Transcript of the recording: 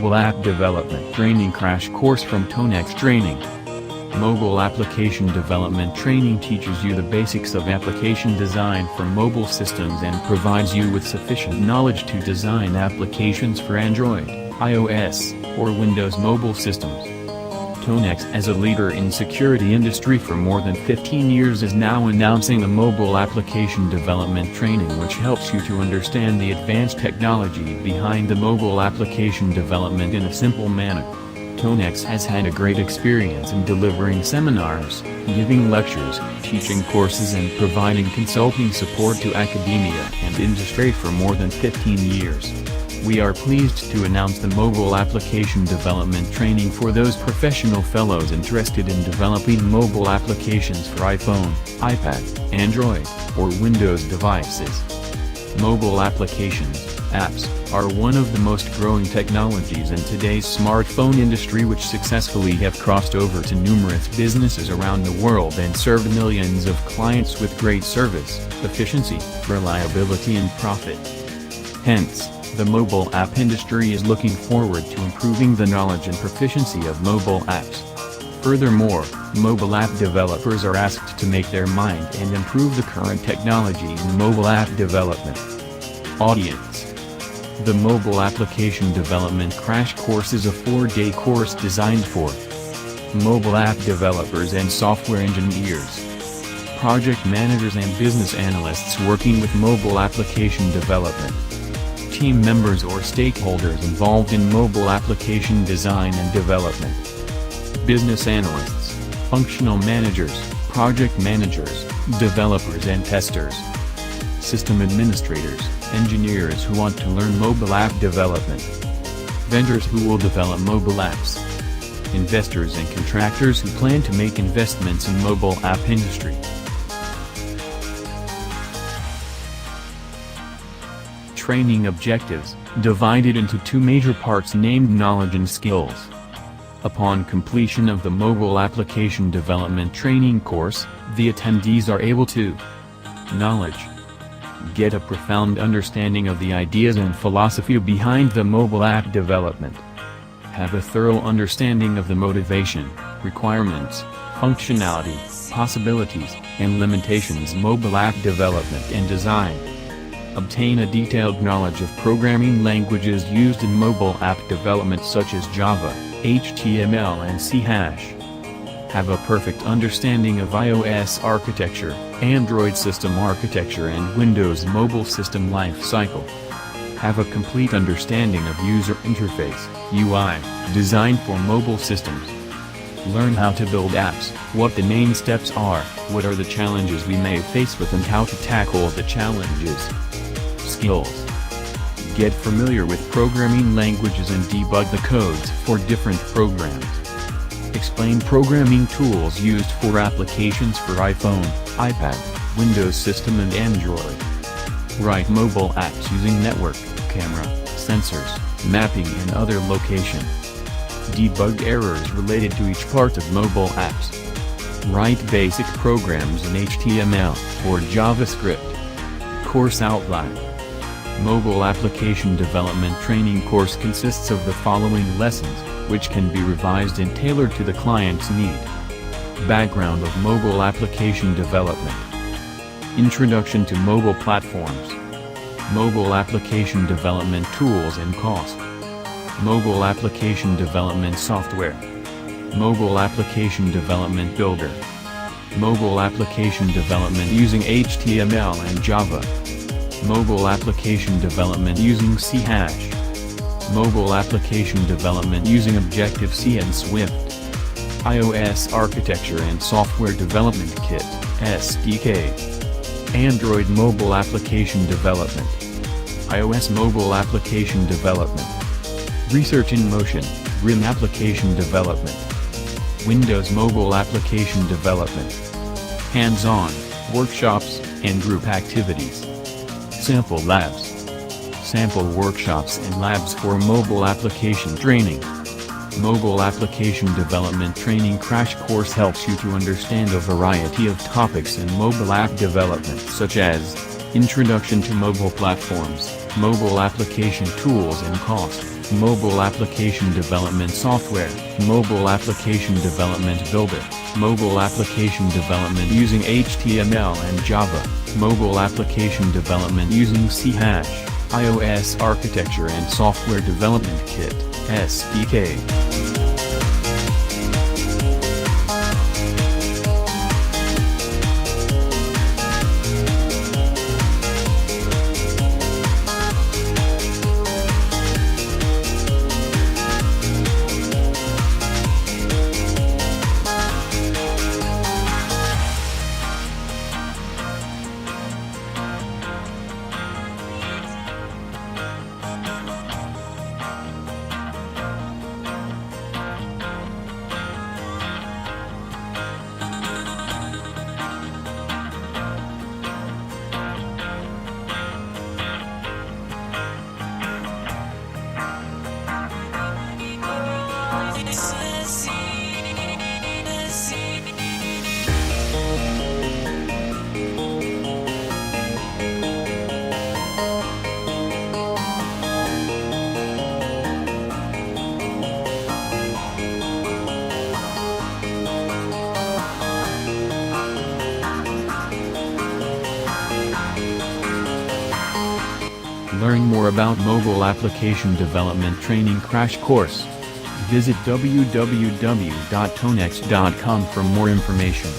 Mobile App Development Training Crash Course from Tonex Training. Mobile Application Development Training teaches you the basics of application design for mobile systems and provides you with sufficient knowledge to design applications for Android, iOS, or Windows mobile systems. Tonex, as a leader in security industry for more than 15 years, is now announcing the Mobile Application Development Training, which helps you to understand the advanced technology behind the mobile application development in a simple manner. Tonex has had a great experience in delivering seminars, giving lectures, teaching courses and providing consulting support to academia and industry for more than 15 years. We are pleased to announce the Mobile Application Development Training for those professional fellows interested in developing mobile applications for iPhone, iPad, Android, or Windows devices. Mobile applications, apps, are one of the most growing technologies in today's smartphone industry, which successfully have crossed over to numerous businesses around the world and served millions of clients with great service, efficiency, reliability and profit. Hence, the mobile app industry is looking forward to improving the knowledge and proficiency of mobile apps. Furthermore, mobile app developers are asked to make their mind and improve the current technology in mobile app development. Audience. The Mobile Application Development Crash Course is a 4-day course designed for mobile app developers and software engineers, project managers and business analysts working with mobile application development, team members or stakeholders involved in mobile application design and development, business analysts, functional managers, project managers, developers and testers, system administrators, engineers who want to learn mobile app development, vendors who will develop mobile apps, investors and contractors who plan to make investments in mobile app industry. Training objectives, divided into two major parts named Knowledge and Skills. Upon completion of the Mobile Application Development Training course, the attendees are able to knowledge. Get a profound understanding of the ideas and philosophy behind the mobile app development. Have a thorough understanding of the motivation, requirements, functionality, possibilities, and limitations mobile app development and design. Obtain a detailed knowledge of programming languages used in mobile app development such as Java, HTML and C#. Have a perfect understanding of iOS architecture, Android system architecture and Windows mobile system lifecycle. Have a complete understanding of user interface, UI, design for mobile systems. Learn how to build apps, what the main steps are, what are the challenges we may face with and how to tackle the challenges. Skills. Get familiar with programming languages and debug the codes for different programs. Explain programming tools used for applications for iPhone, iPad, Windows system and Android. Write mobile apps using network, camera, sensors, mapping and other location. Debug errors related to each part of mobile apps. Write basic programs in HTML or JavaScript. Course outline. Mobile Application Development Training course consists of the following lessons, which can be revised and tailored to the client's need. Background of mobile application development. Introduction to mobile platforms. Mobile application development tools and cost. Mobile application development software. Mobile application development builder. Mobile application development using HTML and Java. Mobile application development using C#. Mobile application development using Objective-C and Swift. iOS architecture and software development kit, SDK. Android mobile application development. iOS mobile application development. Research in motion, RIM application development. Windows mobile application development. Hands-on, workshops, and group activities. Sample labs. Sample workshops and labs for mobile application training. Mobile Application Development Training Crash Course helps you to understand a variety of topics in mobile app development such as Introduction to mobile platforms, mobile application tools and cost, mobile application development software, mobile application development builder, mobile application development using HTML and Java, mobile application development using C#, iOS architecture and software development kit, SDK. Learn more about mobile application development training crash course. Visit www.tonex.com for more information.